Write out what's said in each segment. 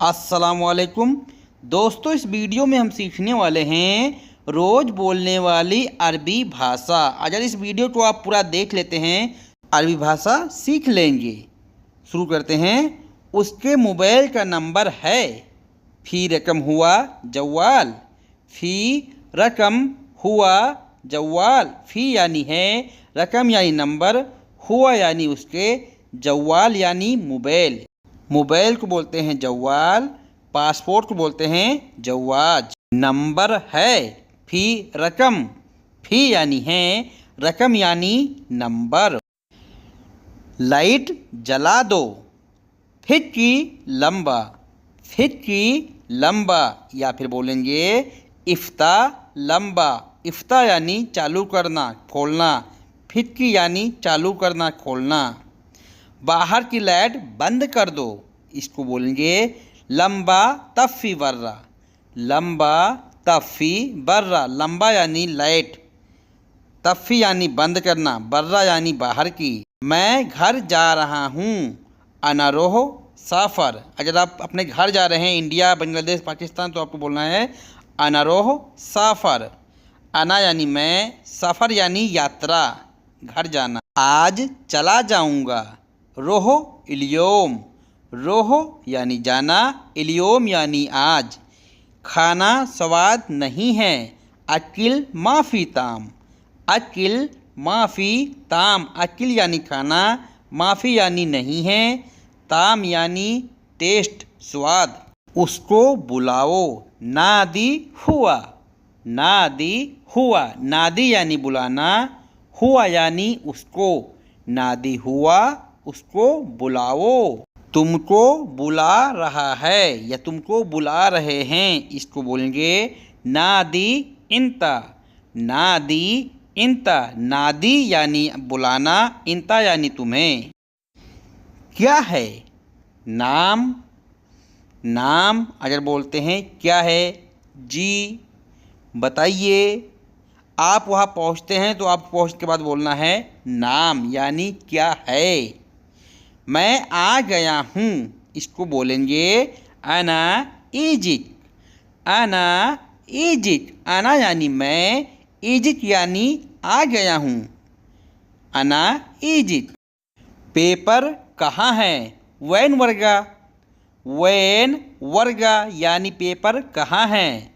अस्सलामुअलैकुम दोस्तों, इस वीडियो में हम सीखने वाले हैं रोज़ बोलने वाली अरबी भाषा। अगर इस वीडियो को आप पूरा देख लेते हैं अरबी भाषा सीख लेंगे। शुरू करते हैं। उसके मोबाइल का नंबर है। फ़ी रकम हुआ जवाल। फ़ी रकम हुआ जवाल। फ़ी यानी है, रकम यानी नंबर, हुआ यानी उसके, जवाल यानी मोबाइल। मोबाइल को बोलते हैं जवाल, पासपोर्ट को बोलते हैं जवाज। नंबर है। फ़ी रकम, फ़ी यानी है, रकम यानी नंबर। लाइट जला दो। फिक्की लंबा, फिक्की लंबा, या फिर बोलेंगे इफ्ता लंबा। इफ्ता यानी चालू करना, खोलना। फिक्की यानी चालू करना, खोलना। बाहर की लाइट बंद कर दो। इसको बोलेंगे लंबा तफ़ी बर्रा। लंबा तफ़ी बर्रा। लंबा यानी लाइट, तफ़ी यानी बंद करना, बर्रा यानी बाहर की। मैं घर जा रहा हूँ। अना रोह सफ़र। अगर आप अपने घर जा रहे हैं, इंडिया, बांग्लादेश, पाकिस्तान, तो आपको बोलना है अना रोह सफ़र। अना यानी मैं, सफ़र यानी यात्रा, घर जाना। आज चला जाऊँगा। रोह इलियोम। रोह यानी जाना, इलियोम यानी आज। खाना स्वाद नहीं है। अकिल माफ़ी ताम। अकिल माफ़ी ताम। अकिल यानी खाना, माफ़ी यानी नहीं है, ताम यानी टेस्ट, स्वाद। उसको बुलाओ। नादी हुआ। नादी हुआ। नादी यानी बुलाना, हुआ यानी उसको। नादी हुआ, उसको बुलाओ। तुमको बुला रहा है या तुमको बुला रहे हैं, इसको बोलेंगे नादी इंता। नादी इंता। नादी यानी बुलाना, इंता यानी तुम्हें। क्या है? नाम। नाम अगर बोलते हैं क्या है, जी, बताइए। आप वहाँ पहुँचते हैं तो आप पहुँचने के बाद बोलना है नाम यानी क्या है। मैं आ गया हूँ, इसको बोलेंगे अना इजिक। अना इजिक। अना यानी मैं, इजिक यानी आ गया हूँ। अना इजिक। पेपर कहाँ है? वैन वर्गा। वैन वर्गा यानी पेपर कहाँ है,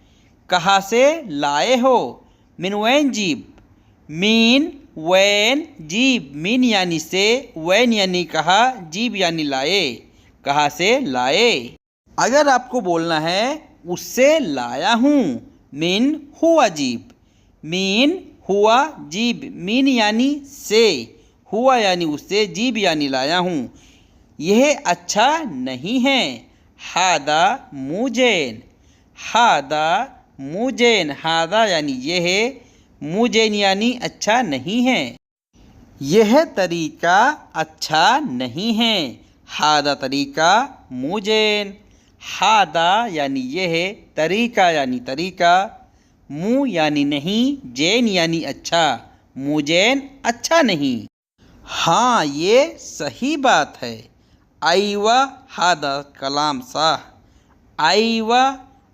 कहाँ से लाए हो? मिन वैन जीब। मीन वैन जीब। मीन यानी से, वैन यानी कहा, जीब यानी लाए, कहाँ से लाए। अगर आपको बोलना है उससे लाया हूँ, मिन हुआ जीब। मीन हुआ जीब। मीन यानी से, हुआ यानी उससे, जीब यानी लाया हूँ। यह अच्छा नहीं है। हादा मुजैन। हादा मुजैन। हादा यानी यह, मुजैन यानी अच्छा नहीं है। यह तरीका अच्छा नहीं है। हादा तरीका मुजैन। हादा यानी यह, तरीका यानी तरीका, मु यानी नहीं, जैन यानी अच्छा, मुजैन अच्छा नहीं। हाँ, ये सही बात है। आइवा हादा कलाम साह। आइवा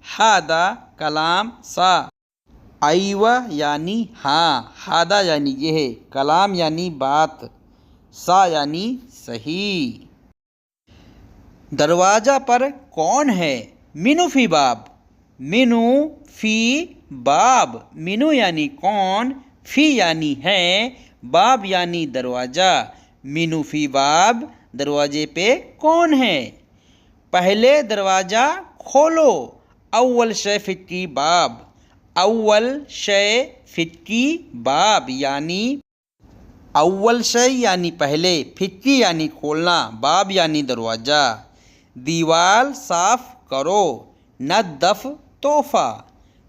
हादा कलाम साह। आइवा यानी हाँ, हादा यानी यह, कलाम यानी बात, सा यानी सही। दरवाज़ा पर कौन है? मिनु फी बाब। मिनु फी बाब। मिनु यानी कौन, फी यानी है, बाब यानी दरवाज़ा। मिनु फी बाब। दरवाजे पे कौन है? पहले दरवाज़ा खोलो। अव्वल शै फिक्की बाब। अव्वल शै फिक्की बाब यानी अव्वल शै यानी पहले, फिक्की यानी खोलना, बाब यानी दरवाज़ा। दीवार साफ करो। नद्दफ तोहफ़ा।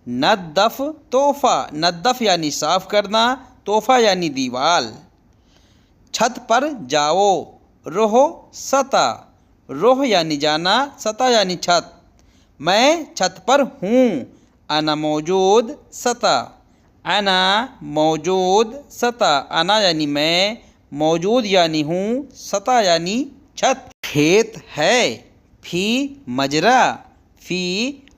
नद्दफ तोहफ़ा। नद्दफ यानी साफ करना, तोहफ़ा यानी दीवार। छत पर जाओ। रोह सता। रोह यानी जाना, सता यानी छत। मैं छत पर हूँ। अना मौजूद सता। अना मौजूद सता। अना यानी मैं, मौजूद यानी हूँ, सता यानी छत। खेत है। फी मजरा, फी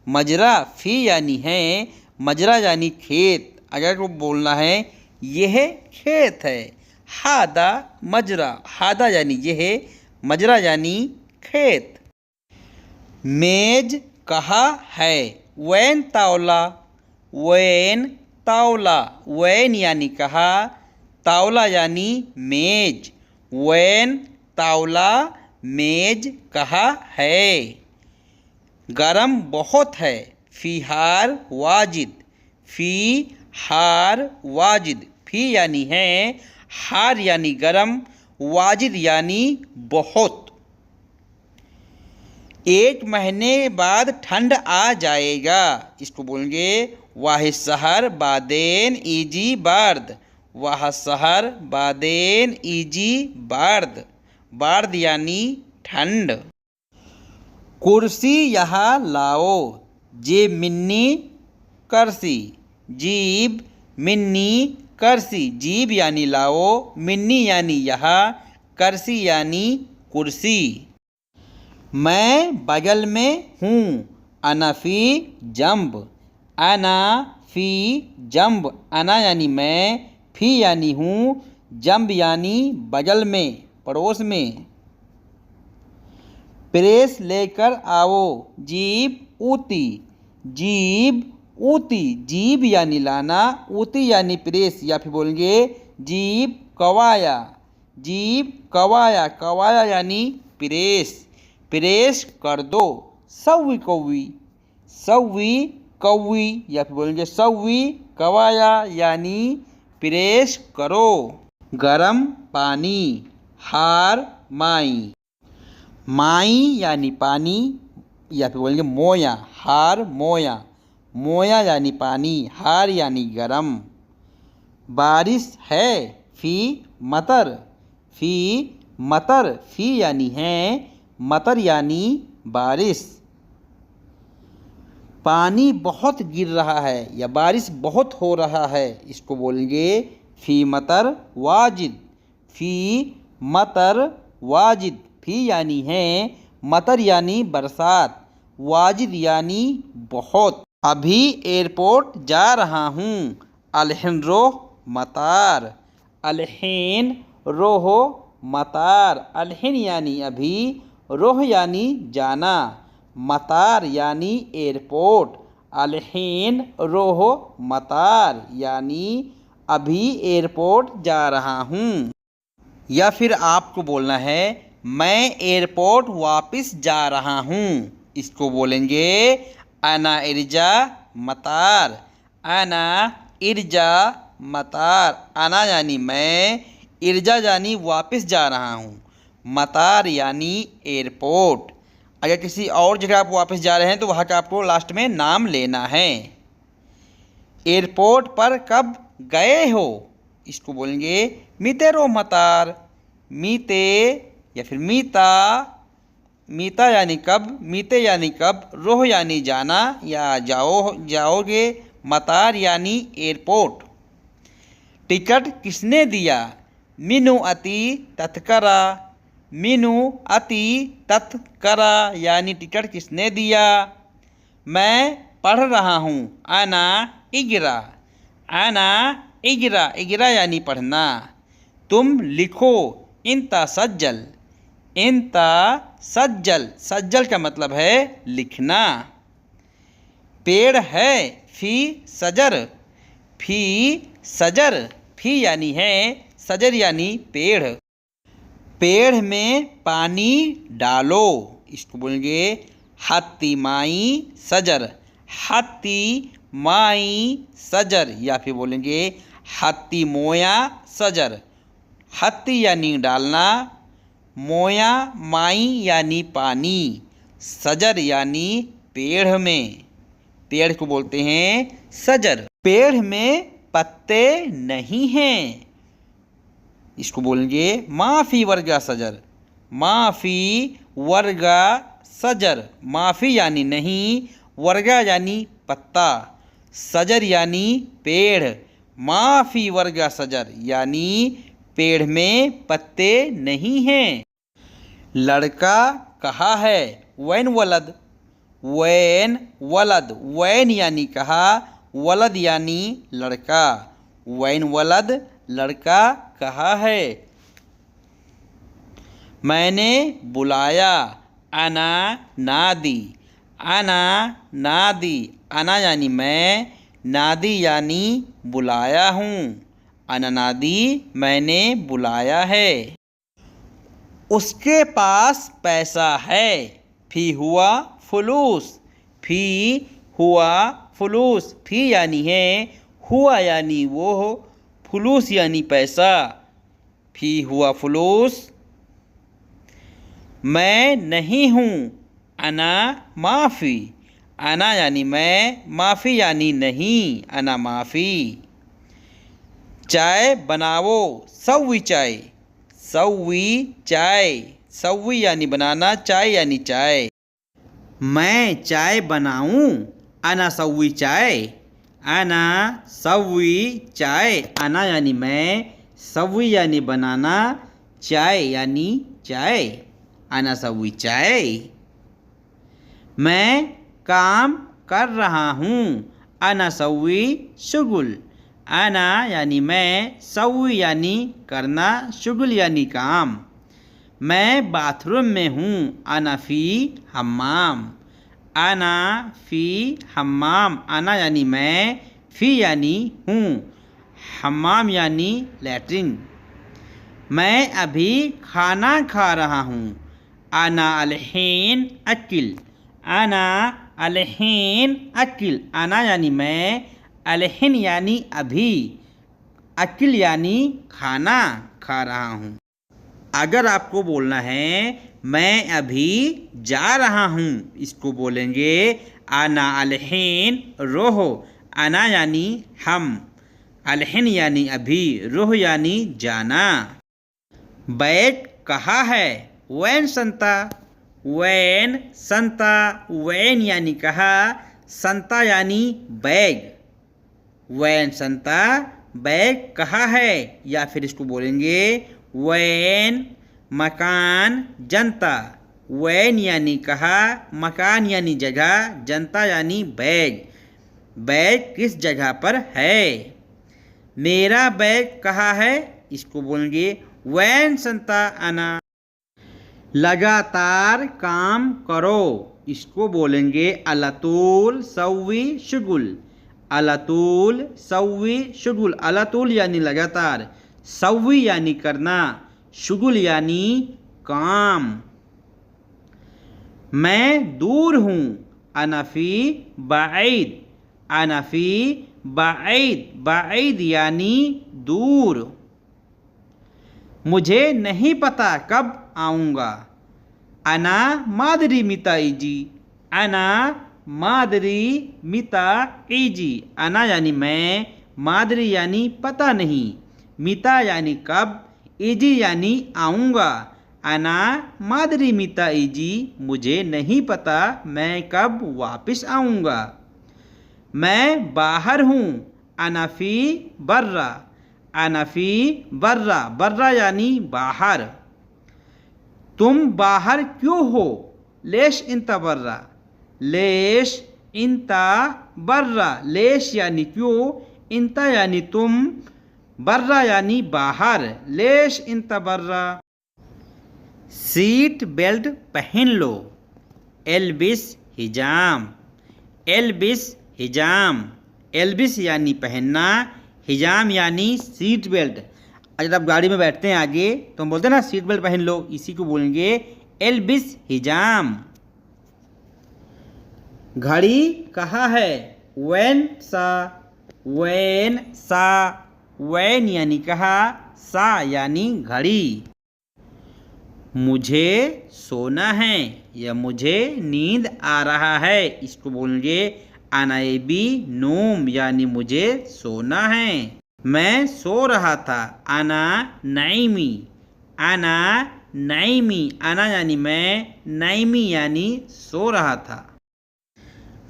मजरा, फी यानी है, मजरा यानी खेत। अगर को बोलना है यह खेत है। हादा मजरा, हादा यानी यह, मजरा यानी खेत। मेज कहा है, वैन तावला, वैन तावला, वैन यानी कहा, तावला यानी मेज, वैन तावला मेज कहा है। गरम बहुत है, फी हार वाजिद, फी हार वाजिद, फी यानी है, हार यानी गरम, वाजिद यानी बहुत। एक महीने बाद ठंड आ जाएगा, इसको बोलेंगे वाह सहर बादेन इजी बार्द, वाह सहर बादेन इजी बार्द, बार्द यानी ठंड। कुर्सी यहाँ लाओ, जे मिन्नी करसी, जीब मिन्नी करसी, जीब यानी लाओ, मिन्नी यानी यहाँ, करसी यानी कुर्सी। मैं बगल में हूँ, अना फी जंब, अना फी जंब, अना यानी मैं, फी यानी हूँ, जंब यानी बगल में, पड़ोस में। प्रेस लेकर आओ, जीब ऊती, जीब ऊती, जीब यानी लाना, ऊती यानी प्रेस, या फिर बोलेंगे जीब कवाया, जीब कवाया, कवाया यानी प्रेस, प्रेस कर दो। सव्वी कौवी, सव्वी कौवी, या फिर बोलेंगे सव्वी कवाया यानी प्रेस करो। गरम पानी, हार माई, माई यानी पानी, या फिर बोलेंगे मोया, हार मोया, मोया यानी पानी, हार यानी गरम। बारिश है, फी मतर, फी मतर, फी यानी है, मतर यानी बारिश। पानी बहुत गिर रहा है, या बारिश बहुत हो रहा है, इसको बोलेंगे फी मतर वाजिद, फी मतर वाजिद, फी यानी है, मतर यानी बरसात, वाजिद यानी बहुत। अभी एयरपोर्ट जा रहा हूँ, अलहिन रोह मतार, अलहिन रोह मतार, अलहिन यानी अभी, रोह यानी जाना, मतार यानी एयरपोर्ट, अलहिन रोह मतार यानी अभी एयरपोर्ट जा रहा हूँ। या फिर आपको बोलना है मैं एयरपोर्ट वापस जा रहा हूँ, इसको बोलेंगे अना इर्जा मतार, अना इर्जा मतार, अना यानी मैं, इर्जा यानी वापस जा रहा हूँ, मतार यानी एयरपोर्ट। अगर किसी और जगह आप वापस जा रहे हैं तो वहाँ का आपको लास्ट में नाम लेना है। एयरपोर्ट पर कब गए हो, इसको बोलेंगे मीते रो मतार, मीते या फिर मीता, मीता यानी कब, मीते यानी कब, रोह यानी जाना या जाओगे, मतार यानी एयरपोर्ट। टिकट किसने दिया, मीनू अति तत्करा, मीनू अति तत्करा यानी टिकट किसने दिया। मैं पढ़ रहा हूँ, आना इगरा, आना इगरा, इगरा यानी पढ़ना। तुम लिखो, इंता सज्जल, इंता सज्जल, सज्जल का मतलब है लिखना। पेड़ है, फी सजर, फी सजर, फी यानी है, सजर यानी पेड़। पेड़ में पानी डालो, इसको बोलेंगे हाथी माई सजर, हाथी माई सजर, या फिर बोलेंगे हाथी मोया सजर। हाथी यानी डालना, मोया माई यानी पानी, सजर यानी पेड़ में, पेड़ को बोलते हैं सजर। पेड़ में पत्ते नहीं हैं, इसको बोलेंगे माफ़ी वर्गा सजर, माफ़ी वर्गा सजर, माफ़ी यानी नहीं, वर्गा यानी पत्ता, सजर यानी पेड़, माफ़ी वर्गा सजर यानी पेड़ में पत्ते नहीं हैं। लड़का कहाँ है, वैन वलद, वैन वलद, वैन यानी कहा, वलद यानी लड़का, वैन वलद लड़का कहा है। मैंने बुलाया, अना नादी, अना नादी, अना यानी मैं, नादी यानी बुलाया हूँ, अना नादी मैंने बुलाया है। उसके पास पैसा है, फी हुआ फुलूस, फी हुआ फुलूस, फी यानी है, हुआ यानी वो, फुलूस यानी पैसा, फी हुआ फुलूस। मैं नहीं हूँ, अना माफ़ी, अना यानी मैं, माफ़ी यानी नहीं, अना माफ़ी। चाय बनाओ, सव्वी चाय, सव्वी चाय, सव्वी यानी बनाना, चाय यानी चाय। मैं चाय बनाऊं, अना सव्वी चाय, अना सव्वी चाय, अना यानी मैं, सव्वी यानी बनाना, चाय यानी चाय, अना सव्वी चाय। मैं काम कर रहा हूँ, अना सव्वी शुगुल, अना यानी मैं, सव्वी यानी करना, शुगुल यानी काम। मैं बाथरूम में हूँ, अना फ़ी हम्माम, अना फ़ी हम्माम, अना यानी मैं, फ़ी यानी हूँ, हम्माम यानी लैट्रिन। मैं अभी खाना खा रहा हूँ, अना अलहीन अकिल, अना अलहीन अकिल, अना यानी मैं, अलहीन यानी अभी, अकिल यानी खाना खा रहा हूँ। अगर आपको बोलना है मैं अभी जा रहा हूँ, इसको बोलेंगे अना अलहीन रोह, अना यानी हम, अलहीन यानी अभी, रोह यानी जाना। बैग कहाँ है, वैन संता, वैन संता, वैन यानी कहा, संता यानी बैग, वैन संता बैग कहाँ है, या फिर इसको बोलेंगे वैन मकान जनता, वैन यानी कहा, मकान यानी जगह, जनता यानी बैग, बैग किस जगह पर है। मेरा बैग कहाँ है, इसको बोलेंगे वैन संता अना। लगातार काम करो, इसको बोलेंगे अलतूल सव्वी शुगुल, अलतूल सव्वी शुगुल, अलतूल यानी लगातार, सव्वी यानी करना, शुगुल यानी काम। मैं दूर हूँ, अनफ़ी बाईद, अनफ़ी बाईद, बाईद यानी दूर। मुझे नहीं पता कब आऊँगा, अना मादरी मिता इजी, अना मादरी मिता इजी, अना यानी मैं, मादरी यानी पता नहीं, मिता यानी कब, इजी यानी आऊँगा, अना मादरी मिता इजी, मुझे नहीं पता मैं कब वापस आऊँगा। मैं बाहर हूँ, अनफ़ी बर्रा, अनफ़ी बर्रा, बर्रा यानी बाहर। तुम बाहर क्यों हो, लेश इंता बर्रा, लेश इंता बर्रा, लेश यानी क्यों, इंता यानी तुम, बर्रा यानी बाहर, लेश इंता बर्रा। सीट बेल्ट पहन लो, एल्बिस हिजाम, एल्बिस हिजाम, एल्बिस यानी पहनना, हिजाम यानी सीट बेल्ट। अगर आप गाड़ी में बैठते हैं आगे तो हम बोलते हैं ना सीट बेल्ट पहन लो, इसी को बोलेंगे एल्बिस हिजाम। घड़ी कहाँ है, वैन सा, वैन सा, वैन यानी कहा, सा यानी घड़ी। मुझे सोना है या मुझे नींद आ रहा है, इसको बोलेंगे अनाएबी नोम यानी मुझे सोना है। मैं सो रहा था, अना नाइमी, अना नाइमी, अना यानी मैं, नाइमी यानी सो रहा था।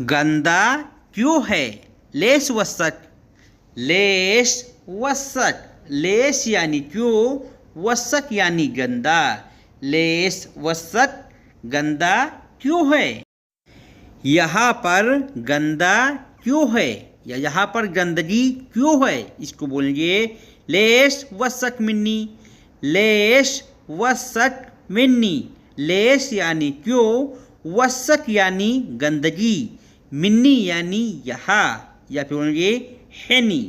गंदा क्यों है, लेस वसक, लेस वसक, लेस यानी क्यों, वसक यानी गंदा, लेस वसक गंदा क्यों है? यहाँ पर गंदा क्यों है या यहाँ पर गंदगी क्यों है? इसको बोलेंगे लेश वसक मिन्नी। लेश वसक मिन्नी। लेश यानी क्यों, वसक यानी गंदगी, मिन्नी यानी यहाँ, या फिर बोलेंगे हेनी।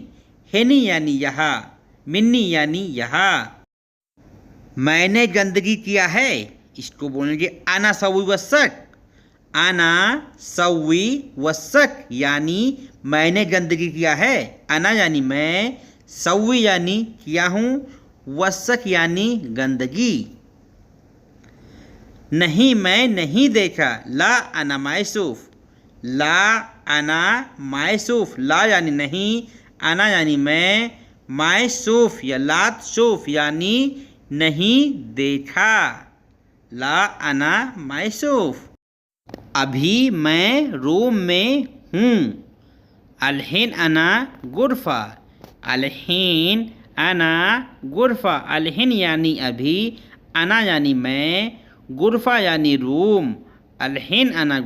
हेनी यानी यहाँ, मिन्नी यानी यहाँ। मैंने गंदगी किया है, इसको बोलेंगे आना सवी वसक। आना सवी वसक यानी मैंने गंदगी किया है। आना यानी मैं, सवी यानी किया हूँ, वसक यानी गंदगी। नहीं मैं नहीं देखा, ला अना मायसूफ। ला अना मायसूफ। ला यानी नहीं, आना यानी मैं, मायसूफ या लात सूफ यानी नहीं देखा। ला अना मायसूफ। अभी मैं रूम में हूँ। अलहीन अना गुरफा। अलहीन अना गुरफा। अलहीन यानी अभी, अना यानी मैं, गुरफा यानी रूम। अलहीन अना